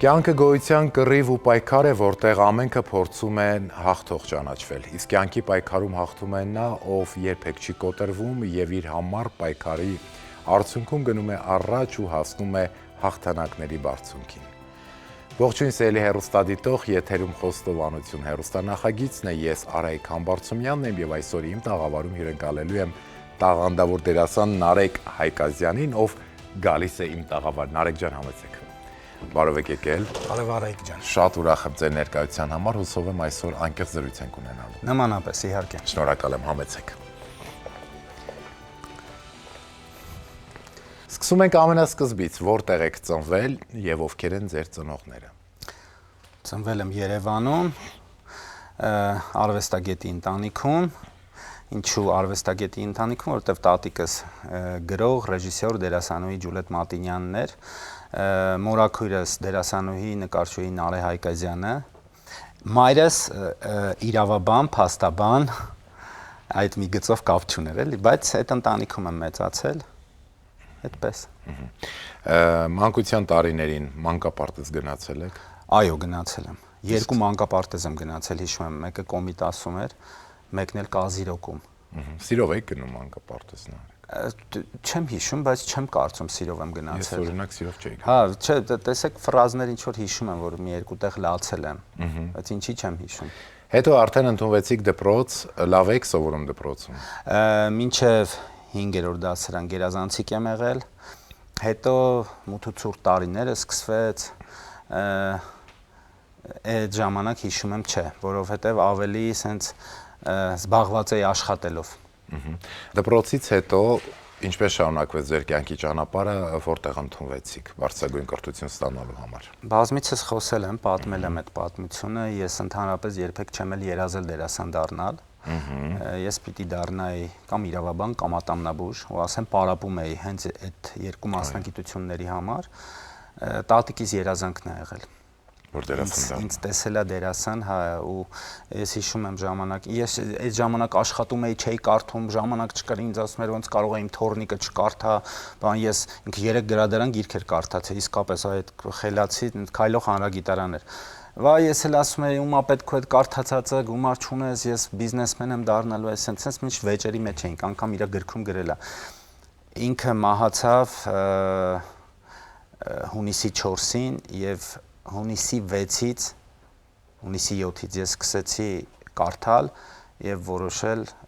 Կյանքը գոյության կռիվ ու պայքար է, որտեղ ամենքը փորձում են հաղթող ճանաչվել։ Իսկ կյանքի պայքարում հաղթում է նա, ով երբեք չի կոտրվում եւ իր համառ պայքարի արդյունքում գնում է առաջ ու հասնում է հաղթանակների բարձունքին։ Ողջույն սիրելի հեռուստադիտող, եթերում խոստովանություն հեռուստանախագիծն է, ես Արայիկ Համբարձումյանն եմ եւ այսօր իմ տաղավարում հյուրընկալելու եմ տաղանդավոր դերասան Նարեկ Հայկազյանին, ով գալիս է իմ տաղավար։ Նարեկ ջան, համեցեք։ Բարև եք եկել։ Բարև Արայիկ ջան։ Շատ ուրախ եմ ձեր ներկայության համար, հուսով եմ այսօր անկեղծ զրույց ենք ունենալու։ Նմանապես, իհարկե։ Շնորհակալ եմ, համեցեք։ Սկսում ենք ամենասկզբից, որտեղ եք ծնվել եւ ովքեր են ձեր ծնողները։ Ծնվել եմ Երևանում, արվեստագետի ընտանիքում։ Ինչու արվեստագետի ընտանիքում, որովհետև տատիկս գրող, ռեժիսոր, դերասանուհի Ջուլիետ Մատինյանն էր, մորաքույրս դերասանուհի, նկարչուհի Նարե Հայկազյանը, մայրս իրավաբան, փաստաբան, այդ մի գծով կապ չուներ, էլի, բայց այդ ընտանիքում եմ մեծացել, այդպես։ Մանկության տարիներին մանկապարտեզ գնացել եք։ Այո, գնացել եմ։ Երկու մանկապարտեզ եմ գնացել, հիշում եմ, մեկը Կոմիտասում էր, մեկն էլ Կազիրոկում։ Սիրով եք գնում մանկապարտեզ Նարեկ։ Չեմ հիշում, բայց չեմ կարծում սիրով եմ գնացել։ Ես օրինակ սիրով չէի գնում։ Հա, չէ, տեսեք ֆրազներ ինչ որ հիշում եմ, որ մի երկու տեղ լացել եմ, բայց ինչի չեմ հիշում։ Հետո արդեն ընդունվեցիք դպրոց, լավ եք սովորում դպրոցում։ Մինչև 5-րդ դասարան գերազանցիկ եմ եղել, հետո մութ-ցուրտ տարիները սկսվեց, այդ ժամանակ հիշում եմ չէ, որովհետև ավելի սենց զբաղված էի աշխատելով։ Դպրոցից հետո ինչպես շարունակվեց ձեր կյանքի ճանապարհը, որտեղ ընդունվեցիք բարձրագույն կրթություն ստանալու համար։ Բազմիցս խոսել եմ, պատմել եմ այդ պատմությունը, ես ընդհանրապես երբեք չեմ էլ երազել դերասան դառնալ։ Ես պիտի դառնայի կամ իրավաբան, կամ ատամնաբույժ, ու ասեմ պարապում էի հենց այդ երկու մասնագիտությունների համար։ Տատիկիս երազանքն է եղել։ Որ դերասան դառնա։ Ինձ տեսել է դերասան, հա, ու ես հիշում եմ ժամանակ, ես այդ ժամանակ աշխատում էի, չէի կարդում, ժամանակ չկար, ինձ ասում էր ոնց կարող է իմ թորնիկը չկարդա, բան ես ինքը 3 գրադարան գիրքեր կարդացի, իսկապես այդ խելացի քայլող հանրագիտարան էր։ Վայ, ես էլ ասում էի, ումա պետք է այդ կարդացածը գումար չունես, ես բիզնեսմեն եմ դառնալու, այսպես միշտ վեճերի մեջ էինք, անգամ իր գրքում գրել է։ Ինքը մահացավ հունիսի 4-ին եւ հունիսի 6-ից, հունիսի 7-ից ես սկսեցի կարդալ եւ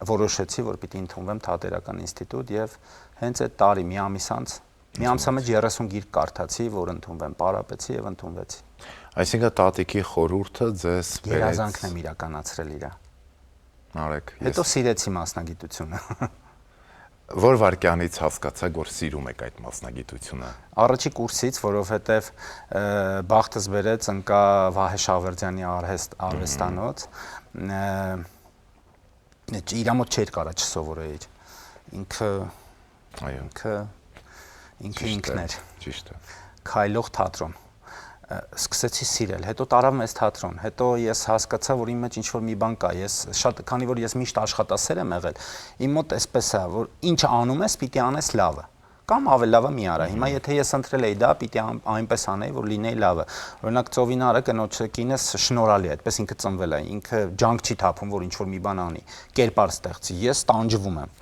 որոշեցի, որ պիտի ընդունվեմ Թատերական ինստիտուտ եւ հենց այդ տարի մի ամիս անց մեջ 30 գիրք կարդացի, որ ընդունվեմ, պարապեցի եւ ընդունվեցի։ Այսինքն տատիկի խորհուրդը ձեզ երազանքն եմ իրականացրել իրա։ Նարեկ, հետո սիրեցի մասնագիտությունը։ Որ վարքյանից հասկացաք, որ սիրում եք այդ մասնագիտությունը։ Առաջի կուրսից, որովհետև բախտս բերեց ընկա Վահե Շավերդյանի արհեստանոց, իր մոտ չէր կարա չսովորեի։ Ինքն էր։ Ճիշտ է։ Քայլող թատրոն։ Սկսեցի սիրել, հետո տարավ մեզ թատրոն, հետո ես հասկացա, որ իմ մեջ ինչ-որ մի բան կա, քանի որ ես միշտ աշխատասեր եմ եղել, իմ մոտ էսպես է, որ ինչ անում ես, պիտի անես լավը, կամ ավելի լավը մի արա, հիմա եթե ես ընտրել էի դա, պիտի այնպես անեի, որ լինեի լավը, օրինակ Ծովինարը կնոջը կինս շնորհալի է, այդպես ինքը ծնվել է, ինքը ջանք չի թափում, որ ինչ-որ մի բան անի, կերպար ստեղծի, ես տանջվում եմ,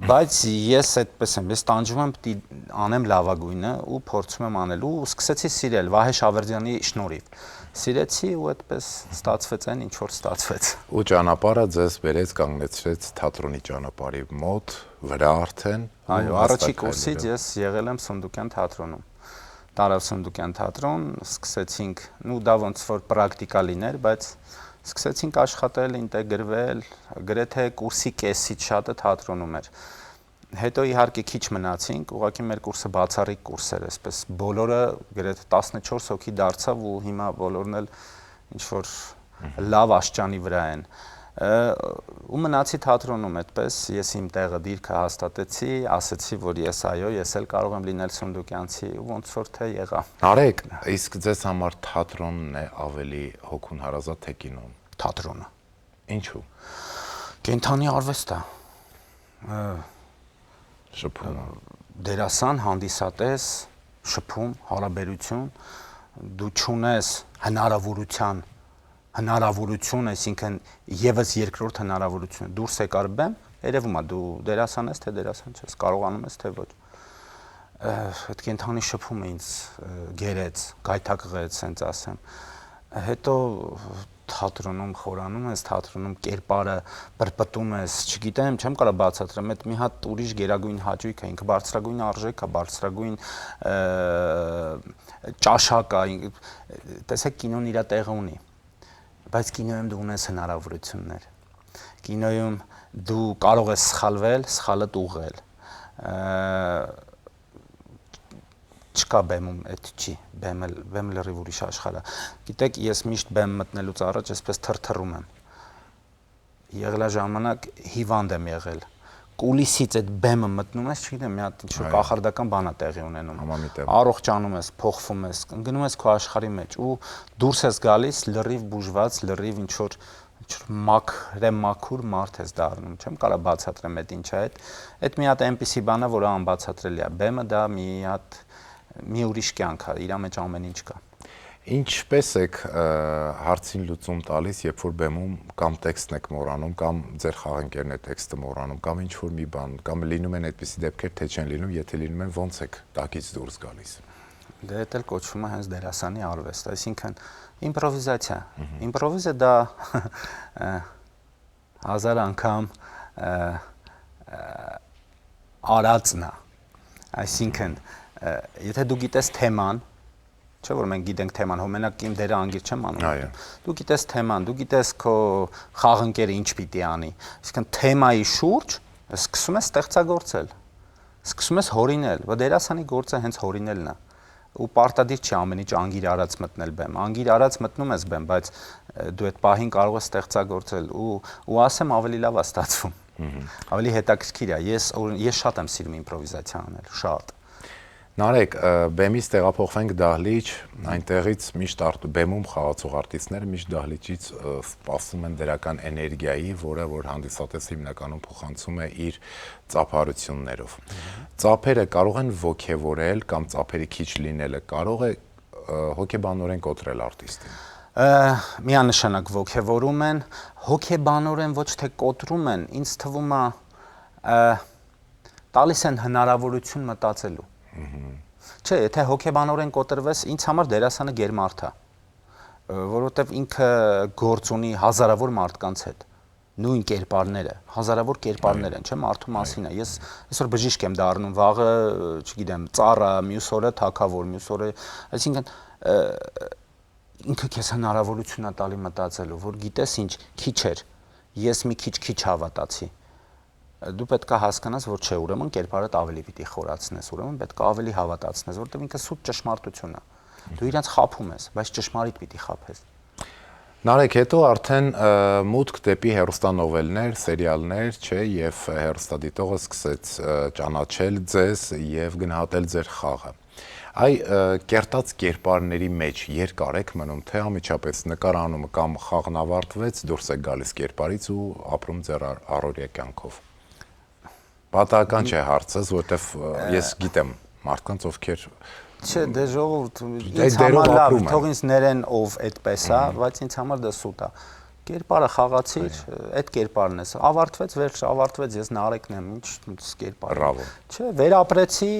բայց ես այդպես եմ, ես տանջվում եմ, պիտի անեմ լավագույնը ու փորձում եմ անելու ու սկսեցի սիրել Վահե Շավերդյանի շնորհիվ։ Սիրեցի ու այդպես ստացվեց այն, ինչ որ ստացվեց։ Ու ճանապարհը ձեզ բերեց կանգնեցրեց թատրոնի ճանապարհի մոտ, վրա արդեն։ Այո, առաջի կուրսից ես եղել եմ Սունդուկյան թատրոնում։ Տարավ Սունդուկյան թատրոն, սկսեցինք, դա ոնց որ պրակտիկա լիներ, բայց սկսեցինք աշխատել, ինտեգրվել, գրեթե կուրսի կեսից շատը թատրոնում էր։ Հետո իհարկե քիչ մնացինք, ուղղակի մեր կուրսը բացառիկ կուրս էր, այսպես բոլորը գրեթե 14 հոգի դարձավ ու հիմա բոլորն էլ ինչ որ լավ աշճանի վրա են։ Ու մնացի թատրոնում այդպես, ես իմ տեղը դիրքը հաստատեցի, ասեցի, որ ես էլ կարող եմ լինել Սունդուկյանցի, ու ոնց որ թե եղա։ Նարեկ, իսկ ձեզ համար թատրոնն է ավելի հոգուն հարազատ թե կինոն։ Թատրոնը։ Ինչու։ Կենթանի արվեստ է։ Շփում։ Դերասան, հանդիսատես, շփում, հարաբերություն, դու չունես հնարավորություն, այսինքն եւս երկրորդ հնարավորություն դուրս եկար բեմ, երևում է դու դերասան ես, թե դերասան չես, կարողանում ես, թե ոչ։ Այդ կենթանի շփումը ինձ գերեց, գայթակղեց, ասենց ասեմ։ Հետո թատրոնում խորանում ես, թատրոնում կերպարը բրբտում ես, չգիտեմ, չեմ կարող բացատրեմ, այդ մի հատ ուրիշ գերագույն հաճույք է, ինքը բարձրագույն արժեք է, բարձրագույն ճաշակ է, տեսեք կինոն իր տեղը ունի, բայց կինոյում դու ունես հնարավորություններ, կինոյում դու կարող ես սխալվել, սխալդ ուղղել, չկա բեմում այդ չի, բեմը լրիվ ուրիշ աշխարհ է։ Գիտեք, ես միշտ բեմ մտնելուց առաջ այսպես թրթռում եմ։ Եղել է ժամանակ հիվանդ եմ եղել։ Կուլիսից այդ բեմը մտնում ես, չգիտեմ, մի հատ ինչ-որ կախարդական բան է տեղի ունենում։ Առողջանում ես, փոխվում ես, գնում ես քո աշխարհի մեջ ու դուրս ես գալիս լրիվ բուժված, լրիվ ինչ-որ մաքուր մարդ ես դառնում, չեմ կարող բացատրեմ այդ ինչ է այդ մի հատ այնպիսի բան է, որը անբացատրելի է։ Բեմը դա մի ուրիշ կյանք է, իր մեջ ամեն ինչ կա։ Ինչպես եք հարցին լուծում տալիս, երբ որ բեմում կամ տեքստն եք մոռանում, կամ ձեր խաղընկերն է տեքստը մոռանում, կամ ինչ որ մի բան, կամ լինում են այդպիսի դեպքեր, թե չեն լինում, եթե լինում են, ոնց եք տակից դուրս գալիս։ Դե դա էլ կոչվում է հենց դերասանի արվեստ, այսինքն իմպրովիզացիա։ Իմպրովիզը դա 1000 անգամ արածն է, այսինքն եթե դու գիտես թեման, չէ՞ որ մենք գիտենք թեման, մենակ իմ դերը անգիր չեմ անում։ Դու գիտես թեման, դու գիտես քո խաղընկերը ինչ պիտի անի։ Այսինքն թեմայի շուրջ սկսում ես ստեղծագործել։ Սկսում ես հորինել, որ դերասանի գործը հենց հորինելն է։ Ու պարտադիր չի ամեն ինչ անգիր արած մտնել բեմ։ Անգիր արած մտնում ես բեմ, բայց դու այդ պահին կարող ես ստեղծագործել ու ասեմ ավելի լավ է ստացվում։ Ավելի հետաքրքիր է։ Ես շատ եմ սիրում իմպրովիզացիա անել, շատ։ Նարեկ, բեմից տեղափոխվենք դահլիճ, այնտեղից միշտ բեմում խաղացող արտիստները միշտ դահլիճից սպասում են դրական էներգիայի, որը որ հանդիսատեսը հիմնականում փոխանցում է իր ծափարություններով։ Ծափերը կարող են ոգևորել կամ ծափերի քիչ լինելը կարող է հոգեբանորեն կոտրել արտիստին։ Միանշանակ ոգևորում են, հոգեբանորեն ոչ թե կոտրում են, ինձ թվում է տալիս են հնարավորություն մտածելու։ Չէ, եթե հոգեբանորեն կոտրվես, ինձ համար դերասանը գերմարդ է, որովհետև ինքը գործ ունի հազարավոր մարդկանց հետ, նույն կերպարները, հազարավոր կերպարներ են, չէ՞, մարդու մասին է։ Ես այսօր բժիշկ եմ դառնում, վաղը, չգիտեմ, ծառա, մյուս օրը թագավոր, մյուս օրը, այսինքն ինքը քեզ հնարավորություն է տալի մտածելու, որ գիտես ինչ, քիչ էր, ես մի քիչ հավատացի։ Դու պետք է հասկանաս, որ չէ, ուրեմն կերպարդ ավելի պիտի խորացնես, ուրեմն պետք է ավելի հավատացնես, որովհետև ինքը սուտ ճշմարտություն է։ Դու իրանց խափում ես, բայց ճշմարիտ պիտի խափես։ Նարեկ, հետո արդեն մուտք դեպի հեռուստանովելներ, սերիալներ, չէ, եւ հեռուստադիտողը սկսեց ճանաչել ձեզ եւ գնահատել ձեր խաղը։ Այ կերտած կերպարների մեջ երկար եք մնում, թե ամիջապես նկարանումը կամ խաղն ավարտվեց, դուրս եք գալիս կերպարից ու ապրում ձեր առօրյա կյանքով։ Պատահական չէ հարցս, որովհետև ես գիտեմ մարդկանց, ովքեր Չէ, դե ժողովուրդ, ինձ համար լավ, թող ինձ ներեն ով այդպես է, բայց ինձ համար դա սուտ է։ Կերպարը խաղացիր, այդ կերպարն է, ավարտվեց, վերջ ավարտվեց, ես Նարեկն եմ, ինչ կերպար։ Բրավո։ Չէ, վերապրեցի,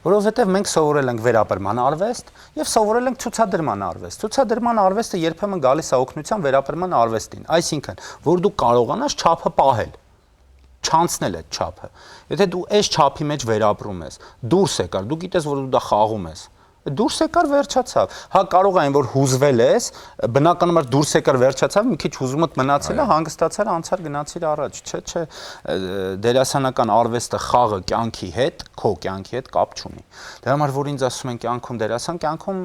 որովհետև մենք սովորել ենք վերապրման արվեստ եւ սովորել ենք ցուցադրման արվեստ։ Ցուցադրման արվեստը երբեմն գալիս է օգնության վերապրման արվեստին, այսինքն, որ դու կարողանաս չափը պահել, չանցնել այդ չափը։ Եթե դու այս չափի մեջ վերապրում ես, դուրս եկար, դու գիտես, որ դու դա խաղում ես։ Դուրս եկար վերջացավ։ Հա կարող այն որ հուզվել ես, բնականաբար դուրս եկար վերջացավ, մի քիչ հուզումդ մնացել է, հանգստացար, անցար գնացիր առաջ, չէ, դերասանական արվեստը խաղը կյանքի հետ, քո կյանքի հետ կապ չունի։ Դրա համար որ ինձ ասում են կյանքում դերասան, կյանքում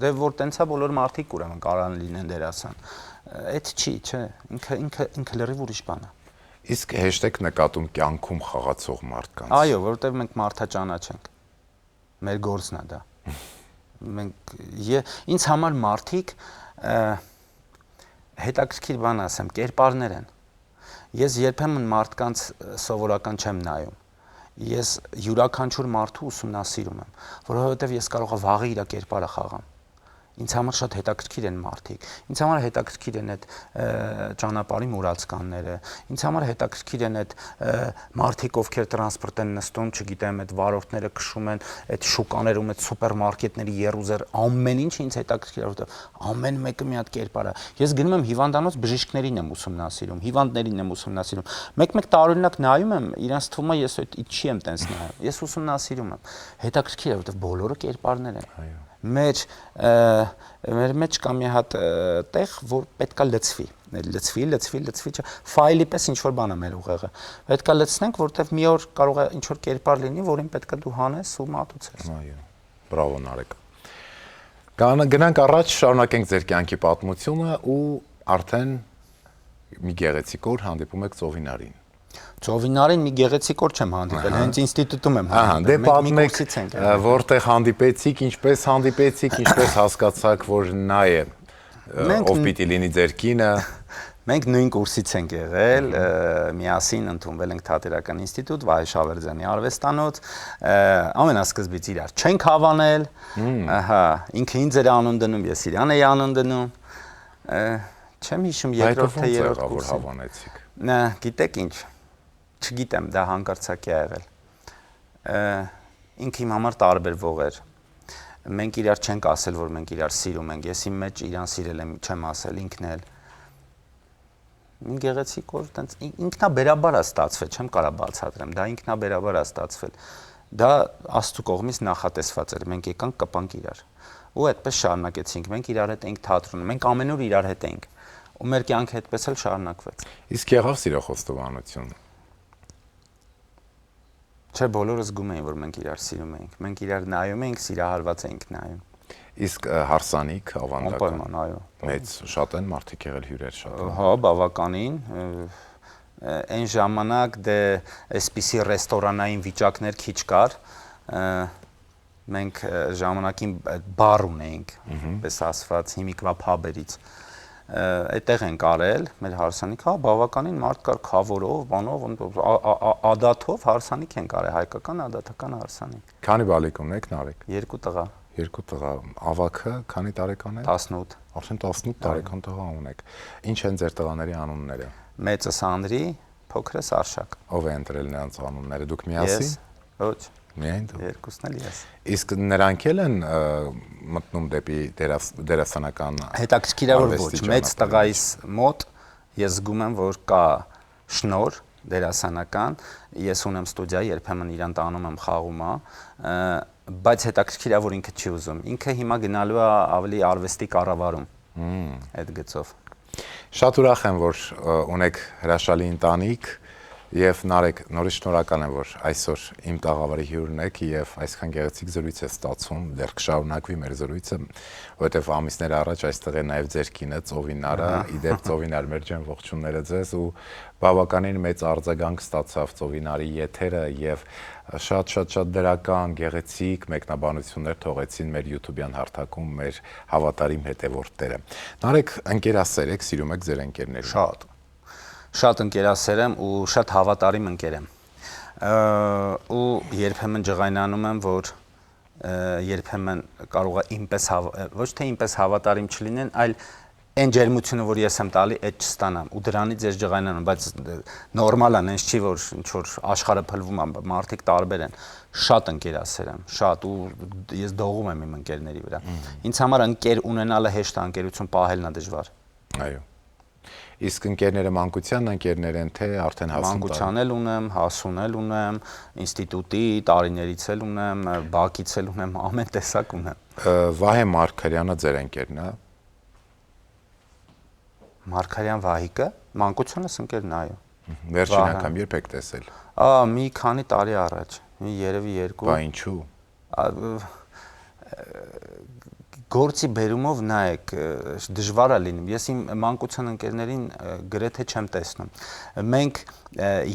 դե որ տենցա բոլոր մարդիկ ուրեմն կարան լինեն դերասան։ Այդ չի, չէ, ինքը լրիվ ուրիշ բան է։ Իսկ հեշտ նկատում կյանքում խաղացող մարդկանց։ Այո, որովհետև մենք մարդաճանաչ ենք։ Մեր գործն է դա։ Ինձ համար մարդիկ հետաքրքիր բան ասեմ, կերպարներ են։ Ես երբեմն մարդկանց սովորական չեմ նայում։ Ես յուրաքանչյուր մարդու ուսումնասիրում եմ, որովհետև ես կարող եմ վաղը իր կերպարը խաղամ։ Ինձ համար շատ հետաքրքիր են մարդիկ։ Ինձ համար հետաքրքիր են այդ ճանապարհի մուրացկանները։ Ինձ համար հետաքրքիր են այդ մարդիկ, ովքեր տրանսպորտ են նստում, չգիտեմ, այդ վարորդները քշում են այդ շուկաներում, այդ սուպերմարկետների երուզեր, ամեն ինչ ինձ հետաքրքիր է, որովհետև ամեն մեկը մի հատ կերպար է։ Ես գնում եմ հիվանդանոց, բժիշկներին եմ ուսումնասիրում, հիվանդներին եմ ուսումնասիրում։ Մեկ-մեկ տարօրինակ նայում եմ, իրանց թվում է ես այդ ինչի եմ տենց նայում։ Ես ուսումնասիրում եմ։ Հետաքրքիր է, որովհետև բոլորը կերպարներ են։ Այո։ Մեր մեջ կա մի հատ տեղ, որ պետքա լցվի, ֆայլի պես ինչ որ բան է մեր ուղեղը։ Պետքա լցնենք, որովհետև մի օր կարող է ինչ որ կերպար լինի, որին պետքա դու հանես ու մատուցես։ Այո։ Բրավո Նարեկ։ Գնանք առաջ, շարունակենք ձեր կյանքի պատմությունը ու արդեն մի գեղեցիկ օր հանդիպում եք Ծովինարին։ Ծովինարին մի գեղեցիկ օր չեմ հանդիպել, հենց ինստիտուտում եմ հանդիպել։ Դե պատմեք, որտեղ հանդիպեցիք, ինչպես հասկացաք, որ նա է, ով պիտի լինի ձեր կինը։ Մենք նույն կուրսից ենք եղել, միասին ընդունվել ենք Թատերական ինստիտուտ, Վահե Շավերձյանի արվեստանոց, ամենասկզբից իրար չենք հավանել, ահա, ինքը ինձ էր անուն դնում, ես իրան էի անուն դնում, չեմ հիշում երկրորդ թե երրորդ կուրսին։ Հավանեցիք։ Գիտեք ինչ, չգիտեմ, դա հանկարծակի է եղել, ինքը իմ համար տարբերվող էր, մենք իրար չենք ասել, որ մենք իրար սիրում ենք, ես իմ մեջ իրան սիրել եմ, չեմ ասել, ինքն էլ, մի գեղեցիկ օր, ինքնաբերաբար է ստացվել, չեմ կարա բացատրեմ, դա ինքնաբերաբար է ստացվել, դա Աստծու կողմից նախատեսված էր, մենք եկանք կպանք իրար, ու այդպես շարունակեցինք, մենք իրար հետ էինք թատրոնում, մենք ամեն օր իրար հետ էինք, ու մեր կյանքը այդպես էլ շարունակվեց։ Իսկ եղավ սիրոխոստովանություն։ Չէ, բոլորը զգում էին, որ մենք իրար սիրում էինք, մենք իրար նայում էինք, սիրահարված էինք նայում։ Իսկ հարսանիք ավանդական։ Անպայման, այո։ Մեծ շատ են մարդիկ եղել, հյուրեր շատ են։ Հա, բավականին։ Այն ժամանակ դե այսպիսի ռեստորանային վիճակներ քիչ կար։ Մենք ժամանակին բար ունեինք, պես ասված, հիմիկվա փաբերից։ Այդտեղ ենք արել, մեր հարսանիք, հա, բավականին մարդ կար քավորով, բանով, ադաթով հարսանիք ենք արել, հայկական ադաթական հարսանիք։ Քանի բալիկ ունեք, Նարեկ։ 2 տղա։ 2 տղա, ավագը քանի տարեկան է։ 18։ Արդեն 18 տարեկան տղա ունեք։ Ինչ են ձեր տղաների անունները։ Մեծը Սանդրի, փոքրս Արշակ։ Ով է ընտրել նրանց անունները, դուք միասին։ Ես, ոչ։ Միայն դու։ Երկուսն էլ ես։ Իսկ նրանք էլ են մտնում դեպի դերասանական։ Հետաքրքիր է, որ ոչ, մեծ տղայիս մոտ ես զգում եմ, որ կա շնոր դերասանական, ես ունեմ ստուդիա, երբեմն իրան տանում եմ խաղում, բայց հետաքրքիր է, որ ինքը չի ուզում։ Ինքը հիմա գնալու է ավելի արվեստի կառավարում այդ գծով։ Շատ ուրախ եմ, որ ունեք հրաշալի ընտանիք եւ Նարեկ, նորից շնորհակալ եմ, որ այսօր իմ տաղավարի հյուրն եք եւ այսքան գեղեցիկ զրույց է ստացվում, դեռ կշարունակվի մեր զրույցը, որովհետեւ ամիսներ առաջ այստեղ է նաեւ ձեր կինը Ծովինարը, իդեպ Ծովինար մեր ջան, ողջունները ձեզ ու բավականին մեծ արձագանք ստացավ Ծովինարի եթերը եւ շատ դրական, գեղեցիկ մեկնաբանություններ թողեցին մեր YouTube-յան հարթակում մեր հավատարիմ հետևորդները։ Նարեկ, ընկերասեր եք, սիրում եք ձեր ընկերներին։ Շատ ընկերասեր եմ ու շատ հավատարիմ ընկեր եմ։ Ու երբեմն ջղայնանում եմ, որ երբեմն կարող է ինպես ոչ թե ինպես հավատարիմ չլինեն, այլ այն ջերմությունը, որ ես եմ տալի, այդ չստանամ ու դրանից ես ջղայնանում, բայց նորմալ է, այնց չի, որ ինչ որ աշխարհը փլվում է, մարդիկ տարբեր են։ Շատ ընկերասեր եմ, շատ ու ես դողում եմ իմ ընկերների վրա։ Ինձ համար ընկեր ունենալը հեշտ է, ընկերություն պահելն է դժվար։ Այո։ Իսկ ընկերները մանկության ընկերներ են, թե արդեն հասուն։ Մանկության էլ ունեմ, հասուն էլ ունեմ, ինստիտուտի տարիներից էլ ունեմ, բակից էլ ունեմ, ամեն տեսակ ունեմ։ Վահե Մարգարյանը ձեր ընկերն է։ Մարգարյան Վահիկը մանկությունս ընկերն է, այո։ Վերջին անգամ երբ եք տեսել։ Մի քանի տարի առաջ, երևի 2։ Բա ինչու։ Գործի բերումով նայեք, դժվար է լինում։ Ես իմ մանկության ընկերներին գրեթե չեմ տեսնում։ Մենք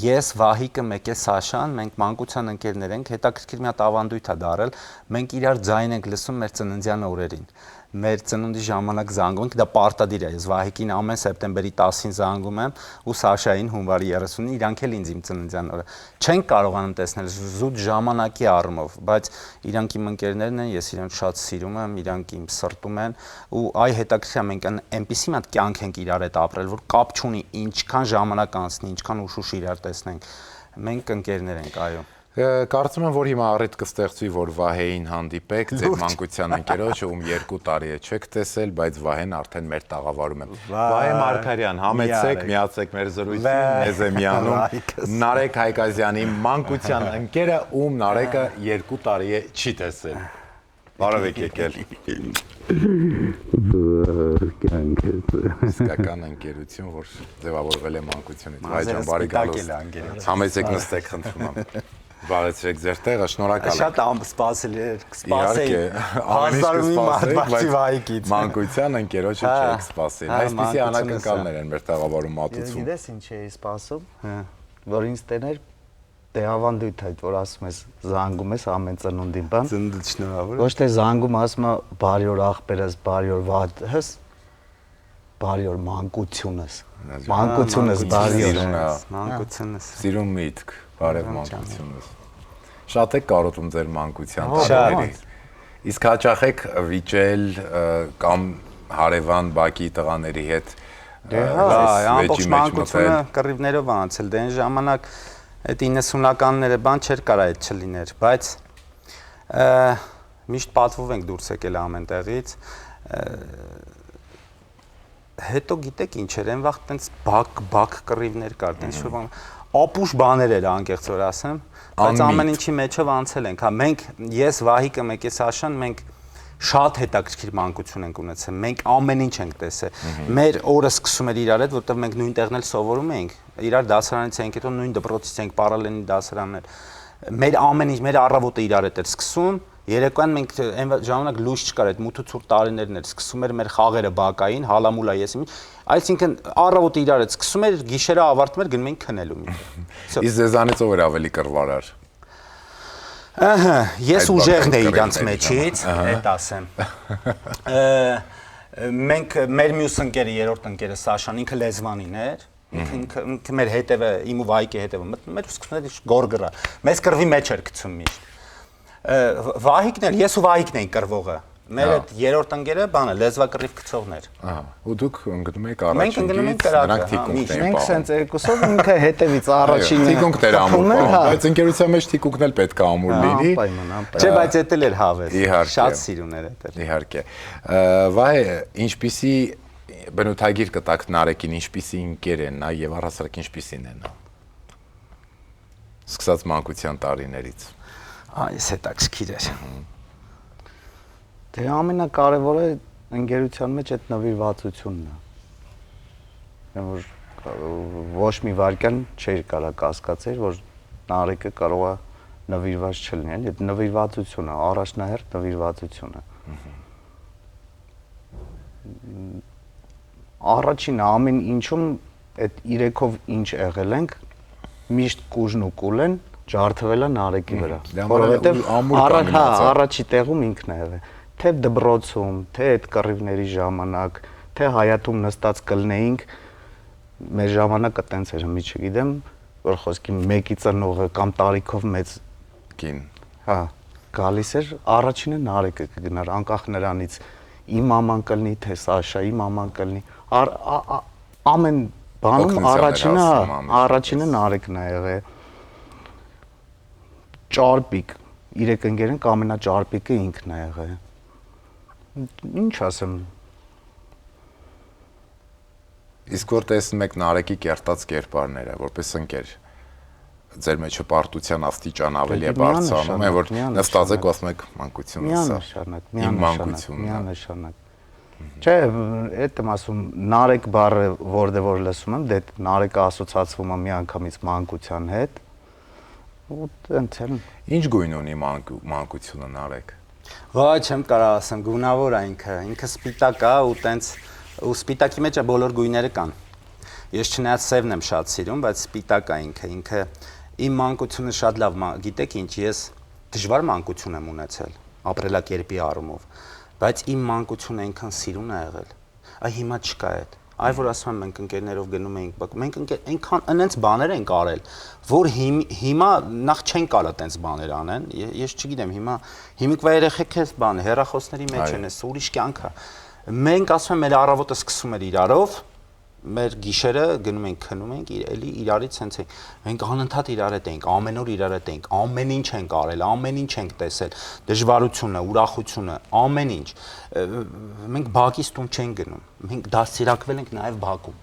ես, Վահիկը, մեկ է Սաշան, մենք մանկության ընկերներ ենք, հետաքրքիր մի հատ ավանդույթ է դարել, մենք իրար ձայն ենք լսում մեր ծննդյան օրերին։ մեր ծնունդի ժամանակ զանգում ենք, դա պարտադիր է։ Ես Վահիկին ամեն սեպտեմբերի 10-ին զանգում եմ ու Սաշային հունվարի 30-ին, իրանք էլ ինձ իմ ծննդյան օրը։ Չենք կարողանում տեսնել զուտ ժամանակի առումով, բայց իրանք իմ ընկերներն են, ես իրանք շատ սիրում եմ, իրանք իմ սրտում են ու այ հետաքրքիր է մենք այնպեսի մի հատ կյանք ենք իրար հետ ապրել, որ կապ չունի ինչքան ժամանակ անցնի, ինչքան ուշ իրար տեսնենք։ Մենք ընկերներ ենք, այո։ Կարծում եմ, որ հիմա առիթ կստեղծվի, որ Վահեին հանդիպեք, ձեր մանկության ընկերոջը, ում 2 տարի է չեք տեսել, բայց Վահեն արդեն մեր տաղավարում է։ Վահե Մարգարյան, համեցեք, միացեք մեր զրույցին, մեզ է միանում Նարեկ Հայկազյանի մանկության ընկերը, ում Նարեկը 2 տարի է չի տեսել։ Բարև եք եկել։ Իսկական ընկերություն, որ ձևավորվել է մանկությունից։ Վայ ջան, բարի գալուստ։ Համեցեք, նստեք, խնդրում եմ։ Բարեցրեք ձեր տեղը, շնորհակալ եմ։ Շատ սպասելի էր, սպասեի։ Հազարումի մարդի Վահիկից։ Մանկության ընկերոջը չեք սպասել։ Այսպիսի անակնկալներ են մեր տաղավարում մատուցում։ Գիտես ինչ էի սպասում, որ ինձ տեներ տեղավանդույթ այդ, որ ասում ես զանգում ես ամեն ծնունդին բան։ Ծնունդիդ շնորհավոր։ Ոչ թե զանգում ասում է բարի օր աղբերս, բարի օր վատս, բարի օր մանկությունս։ Մանկությունս բարի օր։ Մանկությունս։ Սիրուն միտք, բարև մանկությունս։ Շատ եք կարոտում ձեր մանկության տարիների։ Իսկ հաճախ եք վիճել կամ հարևան բակի տղաների հետ։ Ամբողջ մանկությունը կռիվներով անցել, դե այն ժամանակ այդ 90-ականները բան չէր կարա այդ չլիներ, բայց միշտ պատվով ենք դուրս եկել ամեն տեղից։ Հետո գիտեք ինչ էր, այն վաղ տենց բակ կռիվներ կար, տենց որ ապուշ բաներ էր անկեղծ որ ասեմ, բայց ամեն ինչի մեջով անցել ենք, հա մենք ես Վահիկը մեկ է Սաշան մենք շատ հետաքրքիր մանկություն ենք ունեցել, մենք ամեն ինչ ենք տեսել, մեր օրը սկսում էր իրար հետ, որտեղ մենք նույն տեղն էլ սովորում էինք, իրար դասարանից էինք, հետո նույն դպրոցից էինք պարալելին դասարաններ, մեր ամեն ինչ, մեր առավոտը իրար հետ էր սկսում, երեկոյան մենք այն ժամանակ լույս չկար, այդ մութ ու ցուրտ տարիներն էր, սկսում էր մեր խաղերը բակային, հալամուլա ես ինչ, այսինքն առավոտը իրար հետ սկսում էր, գիշերը ավարտում էր, գնում էինք քնելու մի։ Իսկ ձեզանից ով էր ավելի կռվարար։ Ահա, ես ուժեղն էի իրանց մեջից, այդ ասեմ։ Մենք մեր մյուս ընկերը, երրորդ ընկերը Սաշան, ինքը լեզվանին էր, ինքը մեր հետևը, իմ ու Վահիկի հետևը մտնում էր ու սկսում էր գորգրա։ Մեզ կռվի մեջ էր գցում միշտ։ Վահիկն էլ, ես ու Վահիկն էինք կռվողը։ Մեր այդ երրորդ ընկերը բանը լեզվակռիվ գցողներ։ Ահա, ու դուք ընկնում եք առաջին։ Մենք ընկնում ենք կրակը, մենք սենց երկուսով ինքը հետևից առաջինը։ Թիկունք դեր ամուր, բայց ընկերության մեջ թիկունքն էլ պետք է ամուր լինի։ Չէ, բայց էդ էլ էր հավես։ Շատ սիրուն էր էդ էլ։ Իհարկե։ Վայ, ինչպիսի բնութագիր կտակ Նարեկին, ինչպիսի ընկեր է նա եւ առհասարակ ինչպիսին է նա։ Սկսած մանկության տարիներից։ Այս հետաքրքիր էր։ Դե ամենակարևորը ընկերության մեջ այդ նվիրվածությունն է։ Որ ոչ մի վարքյան չէր կարա կասկածել, որ Նարեկը կարող է նվիրված չլինել, այդ նվիրվածությունը, առաջնահերթ նվիրվածությունը։ Առաջին ամեն ինչում այդ իրեքով ինչ եղել ենք, միշտ կուժն ու կուլեն ջարդվել է Նարեկի վրա, որովհետև առաջի տեղում ինքն է եղել, թե դպրոցում, թե այդ կռիվների ժամանակ, թե հայաթում նստած կլնեինք, մեր ժամանակը տենց էր, մի չգիտեմ, որ խոսքի մեկի ծնողը կամ տարիքով մեծ կին, հա, գալիս էր, առաջինը Նարեկը կգնար, անկախ նրանից իմ մաման կլնի, թե Սաշայի մաման կլնի, ամեն բանում առաջինը Նարեկն է եղել։ Ճարպիկ, իրեք ընկերենք ամենաճարպիկը ինքն է եղել։ Ինչ ասեմ։ Իսկ որ տեսնում եք Նարեկի կերտած կերպարները, որպես ընկեր, ձեր մեջ հպարտության աստիճան ավելի է բարձրանում, է որ նստած եք ու ասում եք մանկությունս է։ Միանշանակ։ Չէ, այդ եմ ասում, Նարեկ բառը որտեղ որ լսում եմ, դե Նարեկը ասոցացվում է միանգամից մանկության հետ։ Ու տենց էլ։ Ինչ գույն ունի մանկությունը Նարեկ։ Ոչ, չեմ կարող ասեմ, գունավոր է ինքը սպիտակ է ու տենց ու սպիտակի մեջ բոլոր գույները կան։ Ես չնայած սևն եմ շատ սիրում, բայց սպիտակ է ինքը իմ մանկությունը շատ լավ, գիտեք ինչ, ես դժվար մանկություն եմ ունեցել, ապրելակերպի առումով, բայց իմ մանկությունը այնքան սիրուն է եղել, այ հիմա չկա այդ։ Այ որ ասում եմ մենք ընկերներով գնում էինք, մենք այնքան այնց բաներ ենք արել, որ հիմա նախ չեն կարա տենց բաներ անեն։ Ես չգիտեմ, հիմիկվա երեխեք էս բան հեռախոսների մեջ են, էս ուրիշ կյանք է։ Մենք ասում եմ մեր առավոտը սկսում էր իրարով, մեր գիշերը գնում ենք քնում ենք, էլի իրարից հենց ենք։ Մենք անընդհատ իրար հետ ենք, ամեն օր իրար հետ ենք, ամեն ինչ ենք արել, ամեն ինչ ենք տեսել, դժվարությունը, ուրախությունը, ամեն ինչ։ Մենք բակից տուն չենք գնում։ Մենք դաստիարակվել ենք նաև բակում։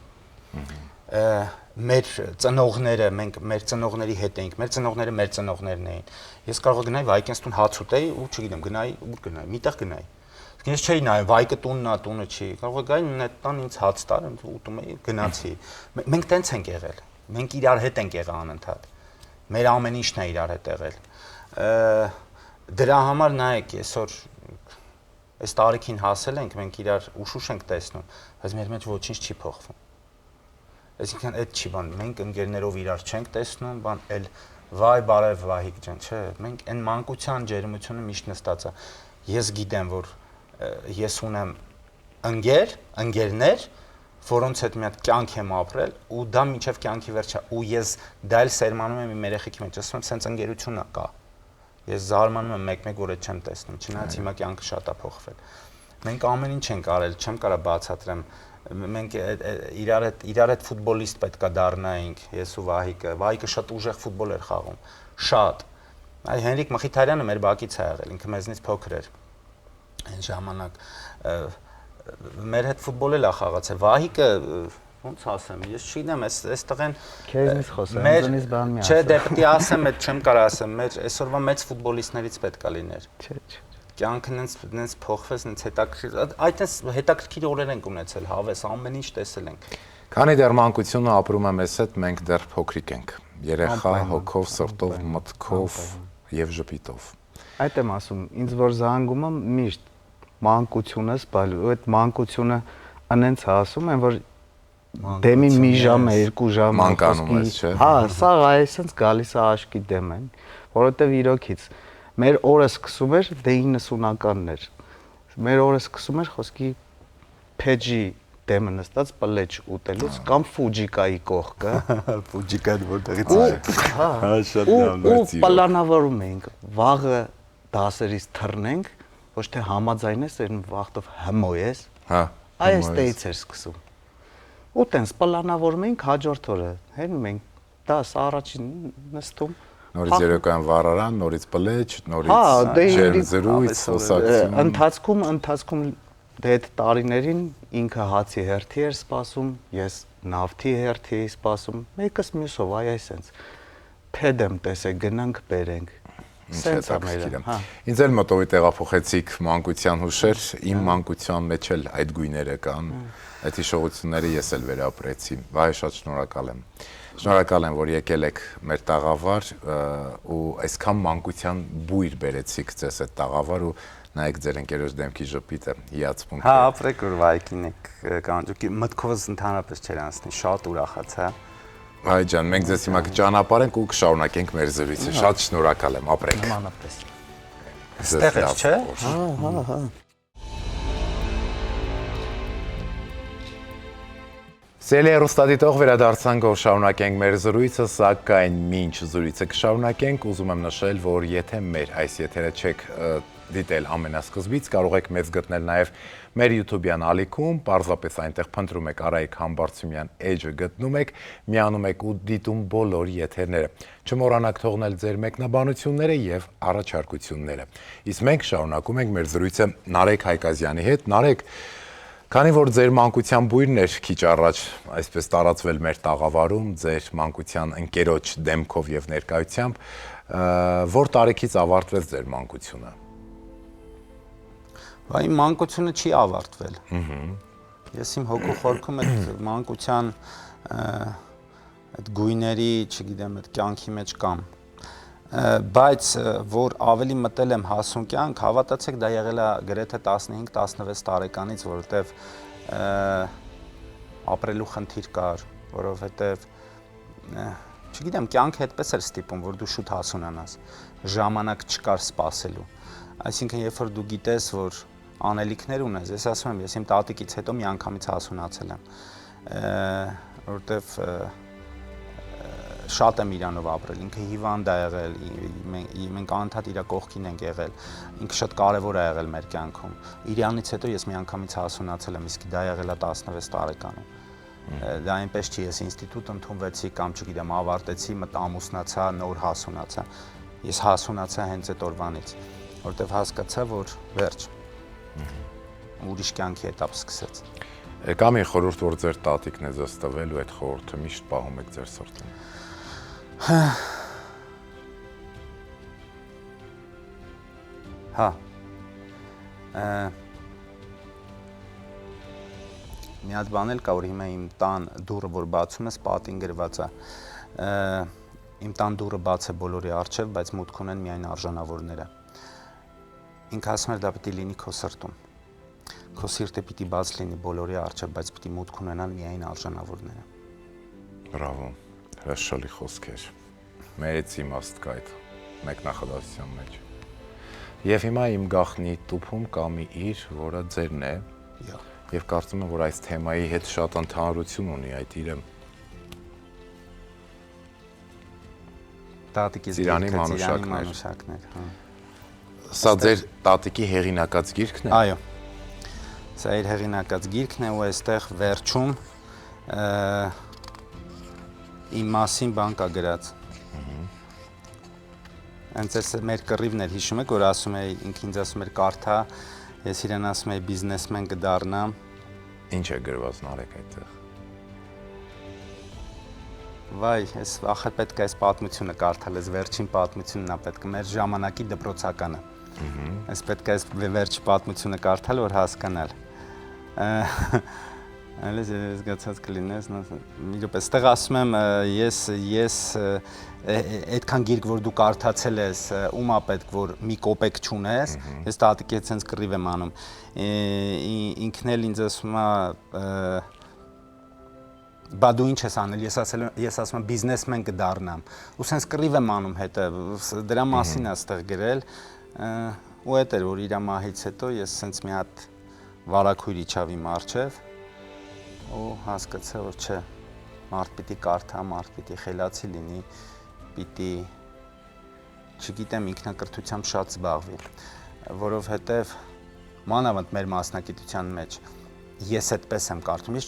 Մեր ծնողները, մենք մեր ծնողների հետ էինք, մեր ծնողները մեր ծնողներն էին։ Ես կարող գնայի Վայկենս տուն հաց ուտեի ու չգիտեմ, գնայի, ուր գնայի, միտեղ գնայի։ Ես չէի նայում Վայկը տունն է, տունը չի։ Կարող է գայի նետ տան ինձ հաց տար, ուտում էի, գնացի։ Մենք տենց ենք եղել։ Մենք իրար հետ ենք եղել անընդհատ։ Մեր ամեն ինչն է իրար հետ եղել։ Դրա համար նայեք, այսօր այս տարիքին հասել ենք, մենք իրար ուշուշ ենք տեսնում, բայց մեր մեջ ոչինչ չի փոխվում։ Այսինքն այդ չի բան, մենք ընկերներով իրար չենք տեսնում, բան էլ վայ բարև Վահիկ ջան, չէ, մենք այն մանկության ջերմությունը միշտ նստած է։ Ես գիտեմ, որ ես ունեմ ընկերներ, որոնց հետ մի հատ կյանք եմ ապրել ու դա մինչև կյանքի վերջը ու ես դա էլ սերմանում եմ իմ երեխեքի մեջ, ասում եմ, սենց ընկերություն կա։ Ես զարմանում եմ մեկ-մեկ որ այդ չեմ տեսնում, չնայած հիմա կյանքը շատ է փոխվել։ Մենք ամեն ինչ ենք արել, չեմ կարա բացատրեմ։ Մենք իրար հետ ֆուտբոլիստ պետքա դառնայինք, ես ու Վահիկը։ Վահիկը շատ ուժեղ ֆուտբոլ էր խաղում, շատ։ Այ Հենրիկ Մխիթարյանը մեր բակից է եղել, ինքը մեզնից փոքր էր։ Այն ժամանակ մեր հետ ֆուտբոլ էլ է խաղացել։ Վահիկը ոնց ասեմ, ես չգիտեմ, այս տղեն քեզնից խոսեմ, ինձնից բան մի ասեմ։ Չէ, դե պետք է ասեմ, այդ չեմ կարող ասեմ, մեր այսօրվա մեծ ֆուտբոլիստներից պետք է լիներ։ Չէ։ Կյանքը նենց փոխվեց, նենց հետաքրքիր, այդպես հետաքրքիր օրեր ենք ունեցել, հավես, ամեն ինչ տեսել ենք։ Քանի դեռ մանկությունը ապրում է մեզ հետ, մենք դեռ փոքրիկ ենք։ Երեխա հոգով, սրտով, մտքով եւ ժպիտով։ Այդ եմ ասում, ինձ որ զանգում եմ միշտ մանկությունս, բայց այդ մանկությունը անենց ասում են, որ դեմի մի ժամ, 2 ժամ մանկանում ես, չէ։ Հա, սա այսպես գալիս է աշկի դեմ են, որովհետեւ իրոքից մեր օրը սկսում էր դե 90-ականներ։ Մեր օրը սկսում էր խոսքի փեջի դեմը նստած պլեջ ուտելուց կամ ֆուջիկայի կողքը։ Ֆուջիկան որտեղից է։ Հա, շատ լավ։ Ու պլանավորում էինք վաղը դասերից թռնենք, ոչ թե համաձայնես, այն վախտով հմոյես։ Հա։ Այս տեից էր սկսում։ Ու տենց պլանավորում էինք հաջորդ օրը։ Հենում ենք դաս առաջին նստում։ Նորից երեկոյան վառարան, նորից պլեջ, նորից ջերմ զրույց, խոսակցություն։ Ընթացքում դե այդ տարիներին ինքը հացի հերթի էր սպասում, ես նավթի հերթի էի սպասում, մեկս մյուսով այ այսենց։ Փեդեմ տեսեք, գնանք բերենք։ Սենց է մերը։ Ինձ էլ մտովի տեղափոխեցիք մանկության հուշեր, իմ մանկության մեջ էլ այդ գույները կան, այդ հիշողությունները ես էլ վերապրեցի։ Վայ, շատ շնորհակալ եմ։ Շնորհակալ եմ, որ եկել եք մեր տաղավար ու այսքան մանկության բույր բերեցիք ձեզ այդ տաղավար ու նայեք ձեր ընկերոջ դեմքի ժպիտը, հիացմունքը։ Հա, ապրեք որ Վայկին եք կանջուկի մտքովս ընդհանրապես չեր անցնի, շատ ուրախացա։ Հայ ջան, մենք ձեզ հիմա կճանապարհենք ու կշարունակենք մեր զրույցը։ Շատ շնորհակալ եմ, ապրեք։ Նմանապես։ Ստեղ է, չէ։ Հա։ Սելի հեռուստադիտող վերադարձանք, որ շարունակենք մեր զրույցը, սակայն մինչ զրույցը կշարունակենք, ուզում եմ նշել, որ եթե մեր այս եթերը չեք դիտել ամենասկզբից, կարող եք մեզ գտնել նաև մեր YouTube-յան ալիքում, պարզապես այնտեղ փնտրում եք Արայիկ Համբարձումյան էջը գտնում եք, միանում եք ու դիտում բոլոր եթերները։ Չմոռանաք թողնել ձեր մեկնաբանությունները եւ առաջարկությունները։ Իսկ մենք շարունակում ենք մեր զրույցը Նարեկ Հայկազյանի հետ։ Նարեկ, քանի որ ձեր մանկության բույրն էր քիչ առաջ այսպես տարածվել մեր տաղավարում, ձեր մանկության ընկերոջ դեմքով եւ ներկայությամբ, որ տարիքից ավարտվեց ձեր մանկությունը։ Բայց իմ մանկությունը չի ավարտվել։ Ես իմ հոգուխորքում այդ մանկության այդ գույների, չգիտեմ, այդ կյանքի մեջ կամ բայց որ ավելի մտել եմ հասուն կյանք, հավատացեք, դա եղել է գրեթե 15-16 տարեկանից, որովհետև ապրելու խնդիր կար, որովհետև չգիտեմ, կյանքը այդպես էր ստիպում, որ դու շուտ հասունանաս, ժամանակ չկար սպասելու։ Այսինքն, երբ որ դու գիտես, որ անելիքներ ունես, ես ասում եմ, ես իմ տատիկից հետո մի անգամից հասունացել եմ, որովհետև շատ եմ իրանով ապրել, ինքը հիվանդ է եղել, մենք անընդհատ իր կողքին ենք եղել, ինքը շատ կարևոր է եղել մեր կյանքում։ Իրանից հետո ես մի անգամից հասունացել եմ, իսկ դա եղել է 16 տարեկանում։ Դա այնպես չի, ես ինստիտուտ ընդունվեցի կամ չգիտեմ, ավարտեցի, մտա ամուսնացա, նոր հասունացա։ Ես հասունացա հենց այդ օրվանից, որովհետև հասկացա, որ վերջ։ Ուրիշ կյանքի էտապ սկսեց։ Կա մի խորհուրդ, որ ձեր տատիկն է ձեզ տվել ու այդ խորհուրդը միշտ պահում եք ձեր սրտում։ Հա։ Մի հատ բան էլ կա, որ հիմա իմ տան դուռը որ բացում ես, պատին գրված է։ Իմ տան դուռը բաց է բոլորի առջև, բայց մուտք ունեն միայն արժանավորները։ Ինքը ասում էր դա պիտի լինի քո սրտում։ Քո սիրտը պիտի բաց լինի բոլորի առջև, բայց պիտի մուտք ունենան միայն արժանավորները։ Բրավո, հրաշալի խոսքեր։ Մերից իմաստ կա այդ մեկ նախադասության մեջ։ Եվ հիմա իմ գաղտնի տուփում կա մի իր, որը ձերն է։ Եվ կարծում եմ, որ այս թեմայի հետ շատ ընդհանրություն ունի այդ իրը։ Տատիկից Ծիրանի մանուշակներ։ հա։ Սա ձեր տատիկի հեղինակած գիրքն է։ Այո։ Սա իր հեղինակած գիրքն է ու այստեղ վերջում իմ մասին բան կա գրած։ Հենց այս մեր կռիվն էր հիշում եք, որ ասում էի, ինքը ինձ ասում էր կարդա, ես իրեն ասում էի բիզնեսմեն կդառնամ։ Ինչ է գրված նարեկ այդտեղ։ Վայ, ես ախր պետք է այս պատմությունը կարդալ, այս վերջին պատմությունն է պետք է մեր ժամանակի դպրոցականը։ Ես պետք է այս վերջի պատմությունը կարդալ, որ հասկանալ։ Այլես զգացած կլինես, մի րոպե, այստեղ ասում եմ, ես այդքան գիրք, որ դու կարդացել ես, ում է պետք, որ մի կոպեկ չունես, ես տատիկի հետ սենց կռիվ եմ անում։ Ինքն էլ ինձ ասում է, բա դու ինչ ես անել, ես ասում եմ բիզնեսմեն կդառնամ, ու սենց կռիվ եմ անում հետը, դրա մասին է այստեղ գրել, ու էդ էր, որ իր մահից հետո ես սենց մի հատ վարագույր իջավ իմ առջև, ու հասկացա, որ չէ, մարդ պիտի կարդա, մարդ պիտի խելացի լինի, պիտի, չգիտեմ, ինքնակրթությամբ շատ զբաղվի, որովհետև մանավանդ մեր մասնագիտության մեջ ես այդպես եմ կարծում, ես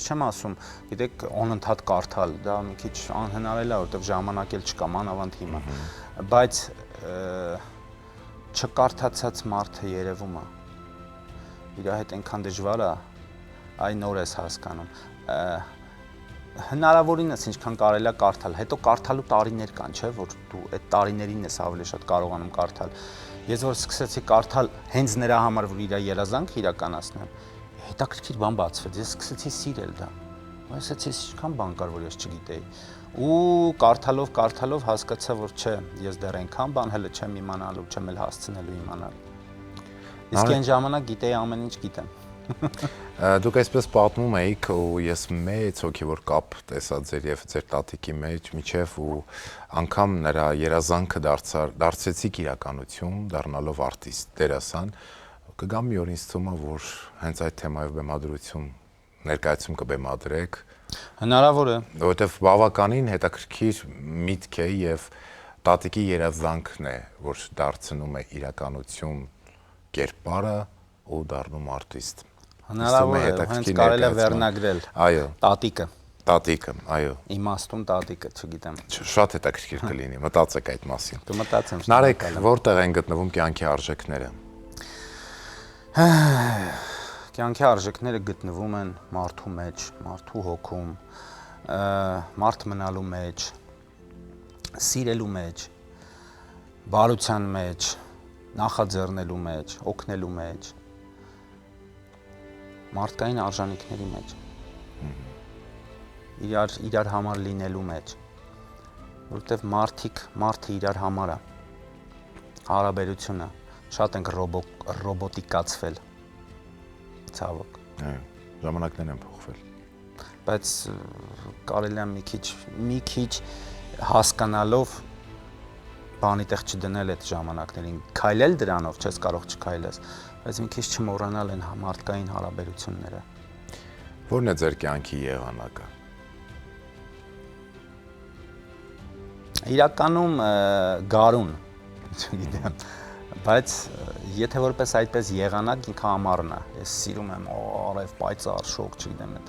չեմ ասում, գիտեք, անընդհատ կարդալ, դա մի քիչ անհնարել է, որովհետև ժամանակ էլ չկա, մանավանդ հիմա, բայց չկարդացած մարդը երևում է, իր հետ այնքան դժվար է, այ նոր ես հասկանում, հնարավորինս ինչքան կարելի է կարդալ, հետո կարդալու տարիներ կան, չէ, որ դու այդ տարիներին ես ավելի շատ կարողանում կարդալ, ես որ սկսեցի կարդալ հենց նրա համար, որ իր երազանքը իրականացնեմ, հետաքրքիր բան բացվեց, ես սկսեցի սիրել դա, ես ինչքան բան կար, որ ես չգիտեի, ու կարդալով հասկացա, որ չէ, ես դեռ այնքան բան հələ չեմ իմանալու, չեմ էլ հասցնելու իմանալ, իսկ այն ժամանակ գիտեի ամեն ինչ գիտեմ։ Դուք այսպես պատմում էիք ու ես մեծ հոգևոր կապ տեսա ձեր եւ ձեր տատիկի մեջ միջև ու անգամ նրա երազանքը դարձեցիք իրականություն, դառնալով արտիստ, դերասան, կգա մի օր ինձ թվում է, որ հենց այդ թեմայով բեմադրություն ներկայացում կբեմադրեք։ Հնարավոր է, որովհետեւ բավականին հետաքրքիր միտք է եւ տատիկի երազանքն է, որ դարձնում է իրականություն կերպարը ու դառնում արտիստ։ Հնարավոր է, հենց կարելի է վերնագրել տատիկը, այո։ Իմաստուն տատիկը, չգիտեմ։ Շատ հետաքրքիր կլինի, մտածեք այդ մասին։ Կմտածեմ։ Նարեկ, որտեղ են գտնվում կյանքի արժեքները։ Կյանքի արժեքները գտնվում են մարդու մեջ, մարդու հոգում, մարդ մնալու մեջ, սիրելու մեջ, բարության մեջ, նախաձեռնելու մեջ, օգնելու մեջ, մարդկային արժանինքների մեջ, իրար համար լինելու մեջ, որովհետև մարդը իրար համար է, հարաբերությունը, շատ ենք ռոբոտիկացվել, ցավոք։ Ժամանակներն են փոխվել։ Բայց կարելի է մի քիչ հասկանալով բանի տեղ չդնել այդ ժամանակներին, քայլել դրանով չես կարող չքայլես, բայց մի քիչ չմոռանալ այն մարդկային հարաբերությունները։ Ո՞րն է ձեր կյանքի եղանակը։ Իրականում գարուն, չգիտեմ, բայց եթե որպես այդպես եղանակ ինքը ամառն է, ես սիրում եմ արև, պայծառ, շոգ, չգիտեմ, այդ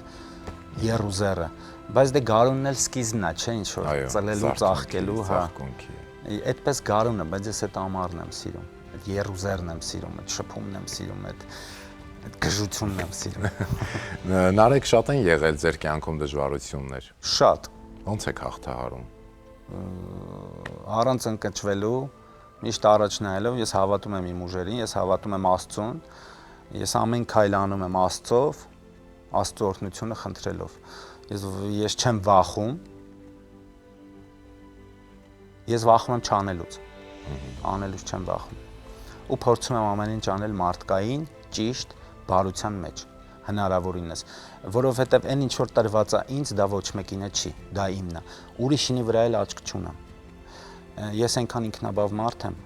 երուզերը, բայց դե գարունն էլ սկիզբն է, չէ, ինչ որ ծլելու, ծաղկելու, հա։ Այդպես գարուն է, բայց ես այդ ամառն եմ սիրում, այդ երուզերն եմ սիրում, այդ շփումն եմ սիրում, այդ գժությունն եմ սիրում։ Նարեկ, շատ են եղել ձեր կյանքում դժվարություններ։ Շատ։ Ոնց եք հաղթահարում։ Առանց ընկճվելու, միշտ առաջ նայելով, ես հավատում եմ իմ ուժերին, ես հավատում եմ Աստծուն, ես ամեն քայլ անում եմ Աստծով, Աստծո օրհնությունը խնդրելով։ Ես չեմ վախում, ես վախում եմ չանելուց, անելուց չեմ վախում, ու փորձում եմ ամեն ինչ անել մարդկային, ճիշտ, բարության մեջ, հնարավորինս, որովհետև այն ինչ որ տրված է ինձ, դա ոչ մեկինը չի, դա իմն է, ուրիշինի վրա էլ աչք չունեմ։ Ես այնքան ինքնաբավ մարդ եմ,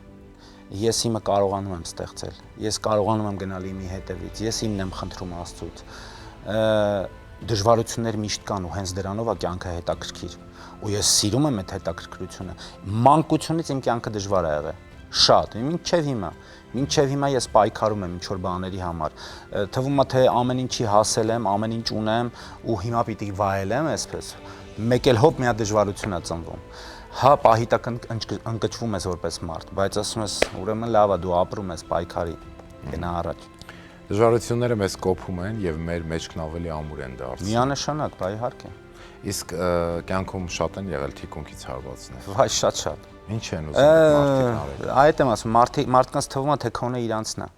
ես իմը կարողանում եմ ստեղծել, ես կարողանում եմ գնալ իմի հետևից, ես իմն եմ խնդրում Աստծուց։ Դժվարություններ միշտ կան ու հենց դրանով է կյանքը հետաքրքիր, ու ես սիրում եմ այդ հետաքրքրությունը։ Մանկությունից իմ կյանքը դժվար է եղել, շատ, մինչև հիմա ես պայքարում եմ ինչ-որ բաների համար, թվում է թե ամեն ինչի հասել եմ, ամեն ինչ ունեմ ու հիմա պիտի վայելեմ այսպես, մեկ էլ հոպ մի հատ դժվարություն է ծնվում, հա պահիտակ ընկճվում ես որպես մարդ, բայց ասում ես ուրեմն լավ է, դու ապրում ես պայքարի, գնա առաջ։ Դժվարությունները մեզ կոփում են եւ մեր մեջքն ավելի ամուր են դարձնում։ Միանշանակ, դա իհարկե։ Իսկ կյանքում շատ են եղել թիկունքից հարվածներ։ Վայ, շատ։ Ինչ են ուզում մարդիկ անել։ Այդ եմ ասում, մարդկանց թվում է թե քոնը իրանցն է։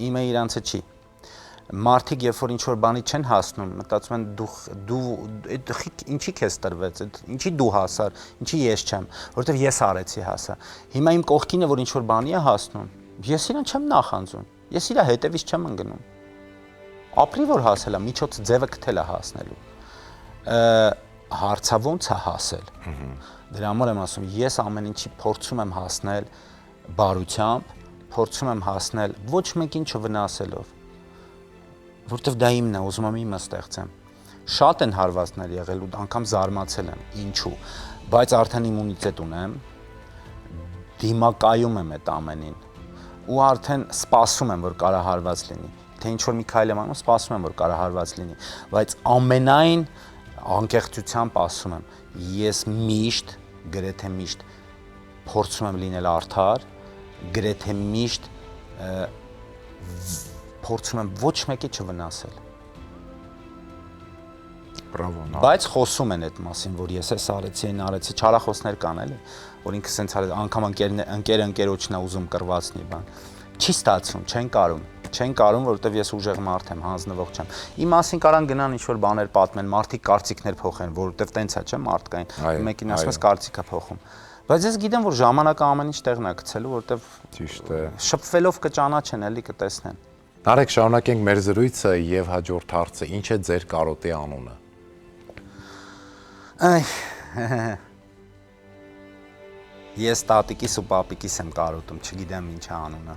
Իմը իրանցը չի։ Մարդիկ երբ որ ինչ-որ բանի չեն հասնում, մտածում են դու ինչի քեզ տրվեց, ինչի դու հասար, ինչի ես չեմ, որովհետև ես արեցի հասա։ Հիմա իմ կողքինը որ ինչ-որ բանի է հասնում, ես իրան չեմ նախանձում, ես իրա հետևից չեմ ընկնում։ Ապրի որ հասել է, միջոց ձևը գտել է հասնելու։ Հարցը ոնց է հասել։ Դրա համար եմ ասում, ես ամեն ինչի փորձում եմ հասնել բարությամբ, փորձում եմ հասնել ոչ մեկին չվնասելով, որովհետև դա իմն է, ուզում եմ իմը ստեղծեմ։ Շատ են հարվածներ եղել ու անգամ զարմացել եմ, ինչու, բայց արդեն իմունիտետ ունեմ, դիմակայում եմ այդ ամենին ու արդեն սպասում եմ, որ կարա հարված լինի, թե ինչ որ մի քայլ եմ անում, սպասում եմ, որ կարա հարված լինի, բայց ամենայն անկեղծությամբ ասում եմ, ես միշտ, գրեթե միշտ փորձում եմ լինել արդար, գրեթե միշտ փորձում եմ ոչ մեկի չվնասել։ Բրավո, բայց խոսում են այդ մասին, որ ես էս արեցի, այն արեցի, չարախոսներ կան էլի, որ ինքը սենց արեց, անգամ ընկերոջն է ուզում կռվածնի բան։ Չի ստացվում, չեն կարում, որովհետև ես ուժեղ մարդ եմ, հանձնվող չեմ։ Իմ մասին կարան գնան ինչ-որ բաներ պատմեն, մարդիկ կարծիքներ փոխեն, որովհետև տենց է, չէ՞, մարդկային։ Մեկին ասում ես կարծիքա փոխում։ Բայց ես գիտեմ, որ ժամանակը ամեն ինչ տեղն է գցելու, որովհետև ճիշտ է։ Շփվելով կճանաչեն, էլի կտեսնեն։ Նարեկ, շարունակենք մեր զրույցը եւ հաջորդ հարցը, ինչ է ձեր կարոտի անունը։ Ես տատիկիս ու պապիկիս եմ կարոտում, չգիտեմ ինչ է անունը։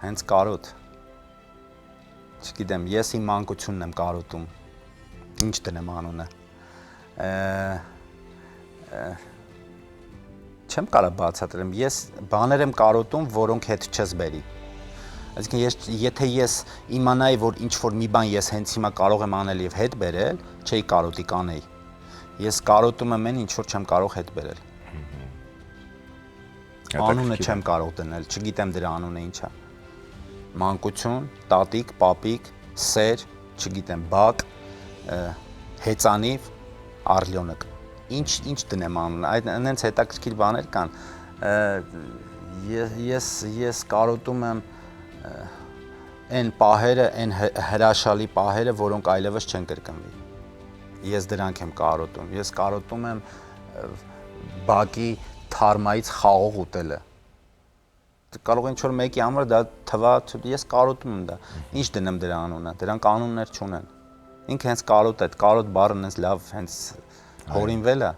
Հենց կարոտ։ Չգիտեմ, ես իմ մանկությունն եմ կարոտում։ Ինչ դնեմ անունը։ Չեմ կարող բացատրեմ, ես բաներ եմ կարոտում, որոնք հետ չես բերի։ Այսինքն եթե ես իմանայի, որ ինչ որ մի բան ես հենց հիմա կարող եմ անել եւ հետ բերել, չէի կարոտի կանեի։ Ես կարոտում եմ այն, ինչ որ չեմ կարող հետ բերել։ Անունը չեմ կարող դնել, չգիտեմ դրա անունը ինչ է։ Մանկություն, տատիկ, պապիկ, սեր, չգիտեմ, բակ, հեծանիվ, արլյոնակ։ Ինչ դնեմ անունը, այդ այնց հետաքրքիր բաներ կան։ Ես կարոտում եմ այն պահերը, այն հրաշալի պահերը, որոնք այլևս չեն կրկնվի։ Ես դրանք եմ կարոտում։ Ես կարոտում եմ բակի թարմայից խաղող ուտելը։ Կարող է ինչ-որ մեկի համար դա թվա, ես կարոտում եմ դա։ Ինչ դնեմ դրա անունը, դրանք անուններ չունեն։ Ինքը հենց կարոտ է, կարոտ բառն հենց լավ, հենց հորինվել է։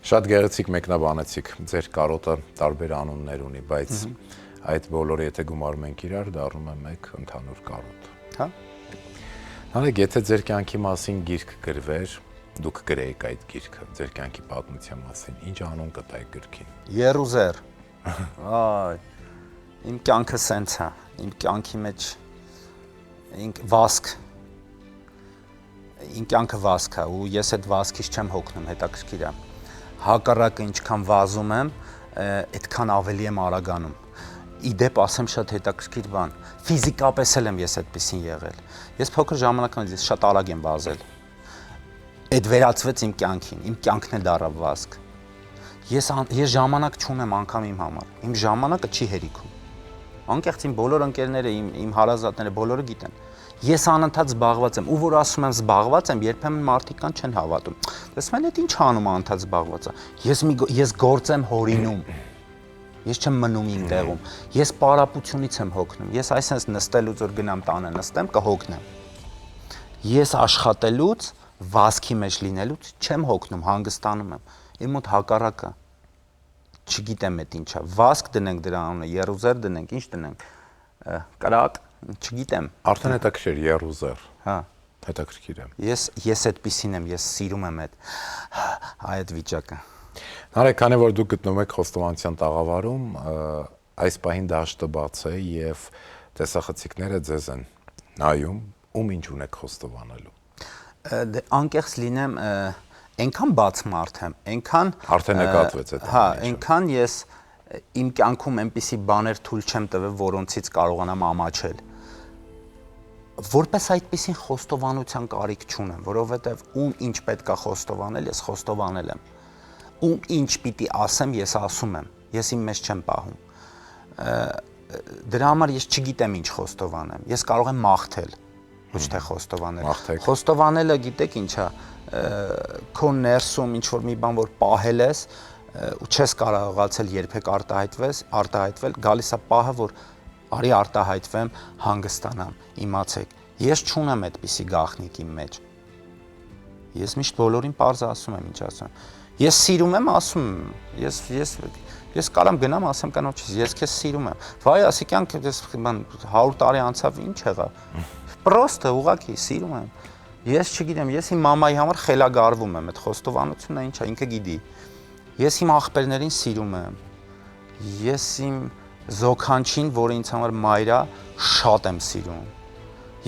Շատ գեղեցիկ մեկնաբանեցիք, ձեր կարոտը տարբեր անուններ ունի, բայց այդ բոլորը եթե գումարում ենք իրար, դառնում է մեկ ընդհանուր կարոտ։ Հա։ Նարեկ, եթե ձեր կյանքի մասին գիրք գրվեր, դուք գրեիք այդ գիրքը, ձեր կյանքի պատմության մասին, ինչ անուն կտայիք գրքին։ Երուզեր։ Այ, իմ կյանքը սենց է, իմ կյանքի մեջ վասկ, իմ կյանքը վասկ է ու ես այդ վասկից չեմ հոգնում, հետաքրքիր է։ Հակառակը ինչքան վազում եմ, այդքան ավելի եմ արագանում։ Իդեպ ասեմ շատ հետաքրքիր բան, ֆիզիկապես էլ եմ ես այդպեսին եղել։ Ես փոքր ժամանակից ես շատ արագ եմ վազել։ Այդ վերածվեց իմ կյանքին, իմ կյանքն էլ դառավ վազք։ Ես ժամանակ չունեմ անգամ իմ համար։ Իմ ժամանակը չի հերիքում։ Անկեղծ իմ բոլոր ընկերները, իմ հարազատները բոլորը գիտեն։ Ես անընդհատ զբաղված եմ, ու որ ասում եմ զբաղված եմ, երբեմն մարդիկ կան չեն հավատում։ Տեսնում եք, ինչ անում անընդհատ զբաղված է։ Ես գործ եմ հորինում։ Ես չեմ մնում իմ տեղում։ Ես պարապությունից եմ հոգնում։ Ես այսպես նստելուց որ գնամ տանը նստեմ, կհոգնեմ։ Ես աշխատելուց, վազքի մեջ լինելուց չեմ հոգնում, հանգստանում եմ։ Իմ մոտ հակառակը։ Չգիտեմ այդ ինչա։ Վազք դնենք դրա անունը, Երուզեր դնենք, ինչ դնենք։ Կրակ, չգիտեմ։ Արդեն հետաքրքիր Երուզեր։ Հա։ Հետաքրքիր է։ Ես այդպեսին եմ, ես սիրում եմ այդ վիճակը։ Նարեկ, քանի որ դուք գտնվում եք խոստովանության տաղավարում, այս պահին դաշտը բաց է եւ տեսախցիկները ձեզ են նայում, ում ինչ ունեք խոստովանելու։ Անկեղծ լինեմ, այնքան բաց մարդ եմ, այնքան արդեն նկատվեց այդ։ Հա, այնքան ես իմ կյանքում այնպիսի բաներ թույլ չեմ տվել, որոնցից կարողանամ ամաչել։ Որպես այդպիսին խոստովանության կարիք չունեմ, որովհետև ում ինչ պետքա խոստովանել, ես խոստովանել եմ։ Ում ինչ պիտի ասեմ, ես ասում եմ։ Ես իմ մեջ չեմ պահում։ Դրա համար ես չգիտեմ ինչ խոստովանեմ։ Ես կարող եմ մաղթել, ոչ թե խոստովանել։ Խոստովանելը գիտեք ինչա, քո ներսում ինչ որ մի բան որ պահել ես ու չես կարողացել երբեք արտահայտվել, գալիս է պահը, որ արի արտահայտվեմ, հանգստանամ, իմացեք։ Ես չունեմ այդպիսի գաղտնիք իմ մեջ։ Ես միշտ բոլորին պարզ ասում եմ, ինչ ասում եմ։ Ես սիրում եմ, ասում եմ։ Ես կարամ գնամ, ասեմ կնոջս, ես քեզ սիրում եմ։ Վայ, ասիկյան, ես 100 տարի անցավ, ինչ եղավ։ Պրոստը ուղղակի սիրում եմ։ Ես չգիտեմ, ես իմ մամայի համար խելագարվում եմ, այդ խոստովանությունը ինչա, ինքը գիտի։ Ես իմ աղբերներին սիրում եմ։ Ես իմ զոքանչին, որը ինձ համար մայր է, շատ եմ սիրում։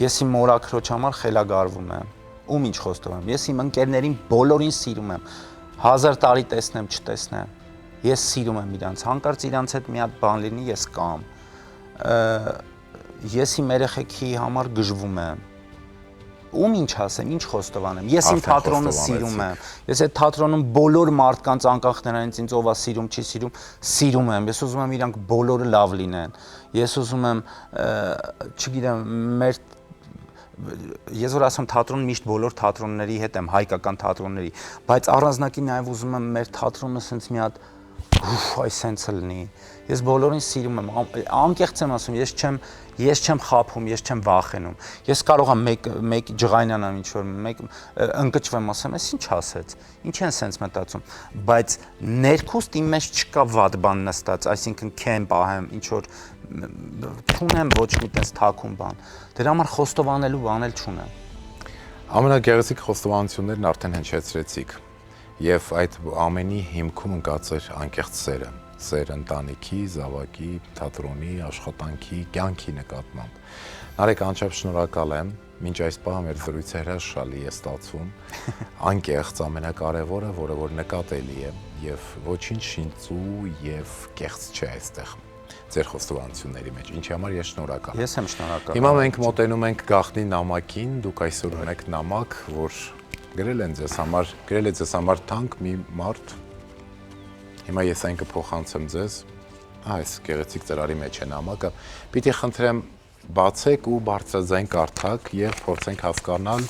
Ես իմ մորաքրոջ համար խելագարվում եմ։ Ում ինչ խոստովանեմ։ Ես իմ ընկերներին բոլորին սիրում եմ։ 1000 տարի տեսնեմ, չտեսնեմ։ Ես սիրում եմ իրանց, հանկարծ իրանց հետ մի հատ բան լինի, ես կամ։ Ես իմ երեխեքի համար գժվում եմ։ Ում ինչ ասեմ, ինչ խոստովանեմ։ Ես իմ թատրոնը սիրում եմ։ Ես այդ թատրոնում բոլոր մարդկանց անկախ նրանից ինձ ով է սիրում, չի սիրում եմ։ Ես ուզում եմ իրանք բոլորը լավ լինեն։ Ես ուզում եմ, չգիտեմ, ես որ ասում թատրոն միշտ բոլոր թատրոնների հետ եմ, հայկական թատրոնների, բայց առանձնակի նաև ուզում եմ մեր թատրոնը սենց մի հատ այս սենց լինի։ Ես բոլորին սիրում եմ, անկեղծ եմ ասում, ես չեմ խաբում, ես չեմ վախենում։ Ես կարող եմ մեկ ջղայնանամ ինչ որ, մեկ ընկճվեմ, ասեմ, ես ինչ ասեց։ Ինչ են սենց մտածում, բայց ներքուստ իմ մեջ չկա վատ բան նստած, այսինքն քեմ պահեմ, ինչ որ չունեմ ոչ մի տես թաքուն բան։ Դրա համար խոստովանելու բան էլ չունեմ։ Ամենագեղեցիկ խոստովանություններն արդեն հնչեցրեցիք։ Եվ այդ ամենի հիմքում ընկած էր անկեղծ սերը, սեր ընտանիքի, զավակի, թատրոնի, աշխատանքի, կյանքի նկատմամբ։ Նարեկ, անչափ շնորհակալ եմ, մինչ այս պահը մեր զրույցը հրաշալի է ստացվում, անկեղծ ամենակարևորը, որը որ նկատելի է եւ ոչինչ շինծու եւ կեղծ չէ այստեղ ձեր խոստովանությունների մեջ, ինչի համար ես շնորհակալ եմ։ Ես եմ շնորհակալ։ Հիմա մենք մոտենում ենք գաղտնի նամակին, դուք այսօր ունեք նամակ, որ գրել է ձեզ համար թանկ մի մարդ։ Հիմա ես այն կփոխանցեմ ձեզ։ Այս գեղեցիկ ծրարի մեջ է նամակը։ Պիտի խնդրեմ բացեք ու բարձրաձայն կարդաք եւ փորձենք հասկանալ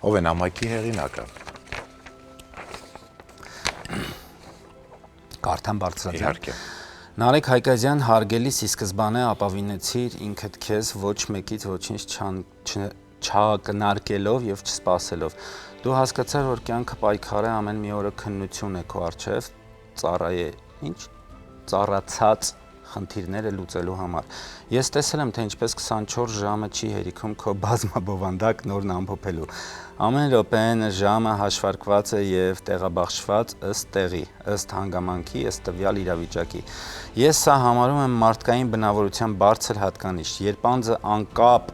ով է նամակի հեղինակը։ Կարդամ բարձրաձայն։ Իհարկե։ Նարեկ Հայկազյան, հարգելիս ի սկզբանե ապավինեցիր ինքդ քեզ ոչ մեկից ոչինչ չակնարկելով եւ չսպասելով։ Դու հասկացար, որ կյանքը պայքար է, ամեն մի օրը քննություն է քո առջև, ծառացած խնդիրները լուծելու համար։ Ես տեսել եմ, թե ինչպես 24 ժամը չի հերիքում քո բազմաբովանդակ նորն ամփոփելու։ Ամեն րոպեն ժամը հաշվարկված է եւ տեղաբաշխված ըստ տեղի, ըստ հանգամանքի, ըստ տվյալ իրավիճակի։ Ես սա համարում եմ մարդկային բնավորության բարձր հատկանիշ, երբ անձը անկապ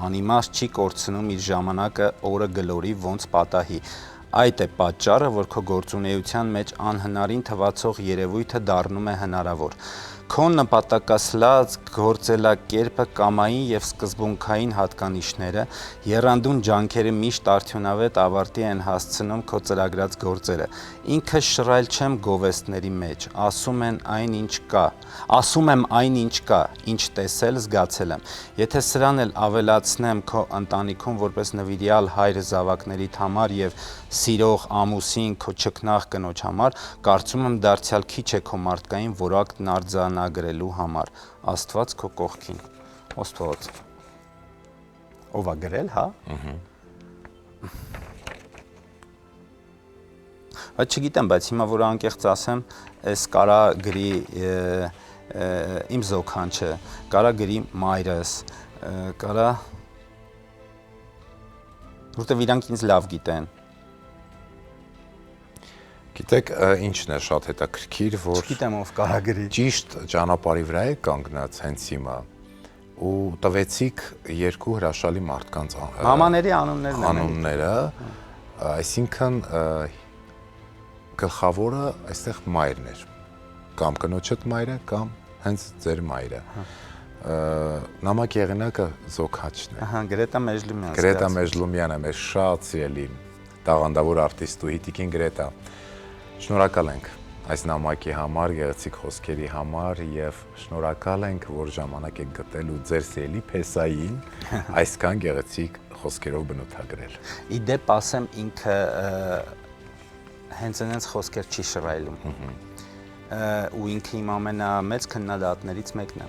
անիմաստ չի կորցնում իր ժամանակը օրը գլորի ոնց պատահի։ Այդ է պատճառը, որ քո գործունեության մեջ անհնարին թվացող երևույթը դառնում է հնարավոր։ Քո նպատակասլաց գործելակերպը, կամային եւ սկզբունքային հատկանիշները, եռանդուն ջանքերը միշտ արդյունավետ ավարտի են հասցնում քո ծրագրած գործերը։ Ինքը շռայլ չեմ գովեստների մեջ, ասում եմ այն ինչ կա, ինչ տեսել, զգացել եմ։ Եթե սրան էլ ավելացնեմ քո ընտանիքում որպես նվիրյալ հայր զավակներիդ համար եւ սիրող ամուսին քո չքնաղ կնոջ համար, կարծում եմ դարձյալ քիչ է քո մարդկային որակն արձանագրելու համար։ Աստված քո կողքին։ Ոստված։ Ով է գրել, հա? Բայց չգիտեմ, բայց հիմա որ անկեղծ ասեմ, այս կարա գրի իմ զոքանչը, կարա գրի մայրս, կարա որտեվ իրանք ինձ լավ գիտեն։ Գիտեք, ինչն է շատ հետաքրքիր, որ չգիտեմ ով կարա գրի։ Ճիշտ ճանապարհի վրա է կանգնած հենց հիմա ու տվեցիք երկու հրաշալի մարդկանց մամաների անուններն են։ Անունները, այսինքն գլխավորը այստեղ մայրն էր, կամ կնոջդ մայրը, կամ հենց ձեր մայրը։ Նամակ եղանակը զոքաչն է։ Ահա, Գրետա Մեժլումյան։ Գրետա Մեժլումյանը, մեր շատ սիրելի տաղանդավոր արտիստուհի Տիկին Գրետա։ Շնորհակալ ենք այս նամակի համար, գեղեցիկ խոսքերի համար եւ շնորհակալ ենք, որ ժամանակ եք գտել ու ձեր սիրելի Փեսային այսքան գեղեցիկ խոսքերով բնութագրել։ Իդեպ ասեմ, ինքը հենց այնց խոսքեր չի շռայլում։ Ու ինքը իմ ամենամեծ քննադատներից մեկն է։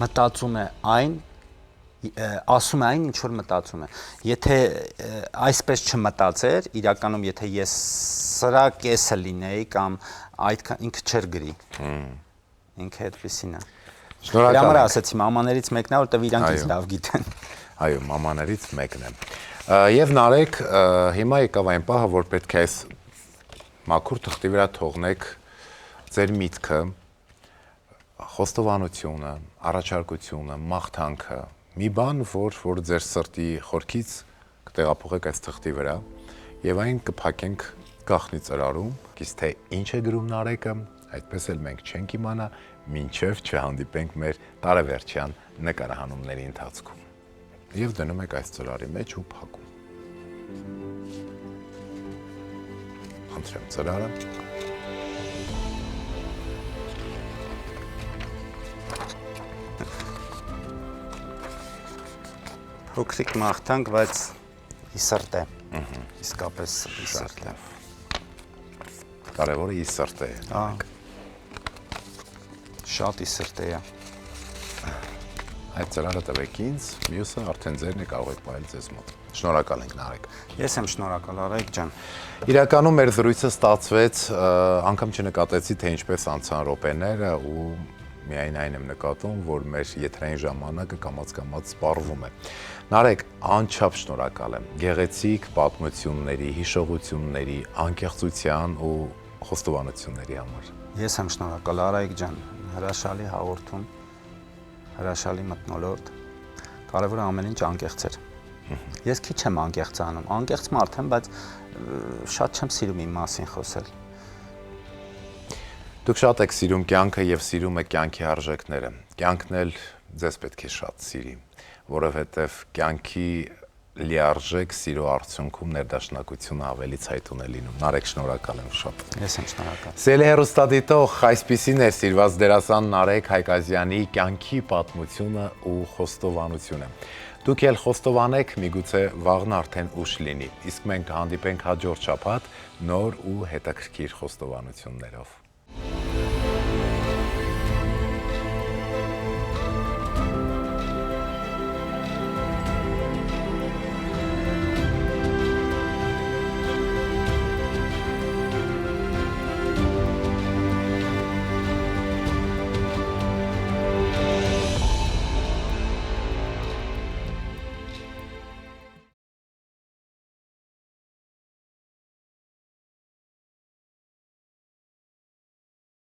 Մտածում է այն, ասում է այն, ինչ որ մտածում է։ Եթե այսպես չմտածեր, իրականում եթե ես սրա կեսը լինեի կամ այդքան ինքը չէր գրի։ Ինքը այդպեսին է։ Շնորհակալ եմ։ Դրա համար ասացի, մամաներից մեկն է, որտեվ իրանք ինձ լավ գիտեն։ Այո, մամաներից մեկն է։ Եվ Նարեկ, հիմա եկավ այն պահը, որ պետք է այս մաքուր թղթի վրա թողնեք ձեր միտքը, խոստովանությունը, առաջարկությունը, մաղթանքը, մի բան, որ ձեր սրտի խորքից կտեղափոխեք այս թղթի վրա եւ այն կփակենք գաղտնի ծրարում, իսկ թե ինչ է գրում Նարեկը, այդպես էլ մենք չենք իմանա, մինչև չհանդիպենք մեր տարեվերջյան նկարահանումների ընթացքում։ Եվ դնում եք այս ծրարի մեջ ու փակում։ Խնդրեմ ծրարը։ Փոքրիկ մաղթանք, բայց իսրտ է։ Իսկապես իսրտ է։ Կարևորը իսրտ է։ Շատ իսրտ է։ Այդ ծրարը տվեք ինձ, մյուսը արդեն ձերն է, կարող եք պահել ձեզ մոտ։ Շնորհակալ ենք Նարեկ։ Ես եմ շնորհակալ, Արայք ջան։ Իրականում մեր զրույցը ստացվեց, անգամ չնկատեցի, թե ինչպես անցան րոպեները ու միայն այն եմ նկատում, որ մեր եթերային ժամանակը կամաց-կամաց սպառվում է։ Նարեկ, անչափ շնորհակալ եմ գեղեցիկ պատմությունների, հիշողությունների, անկեղծության ու խոստովանությունների համար։ Ես եմ շնորհակալ, Արայք ջան, հրաշալի հաղորդում, հրաշալի մթնոլորտ, կարևորը ամեն ինչ անկեղծ էր։ Ես քիչ եմ անկեղծանում, անկեղծ մարդ եմ, բայց շատ չեմ սիրում իմ մասին խոսել։ Դուք շատ եք սիրում կյանքը եւ սիրում եք կյանքի արժեքները։ Կյանքն էլ ձեզ պետք է շատ սիրի, որովհետեւ կյանքի լիարժեք սիրո արդյունքում ներդաշնակությունը ավելի ցայտուն է լինում։ Նարեկ, շնորհակալ եմ շատ։ Ես եմ շնորհակալ։ Սիրելի հեռուստադիտող, այսպիսին է սիրված դերասան Նարեկ Հայկազյանի կյանքի պատմությունը ու խոստովանությունը։ Դուք էլ խոստովանեք, միգուցե վաղն արդեն ուշ լինի, իսկ մենք կհանդիպենք հաջորդ շաբաթ նոր ու հետաքրքիր խոստովանություններով։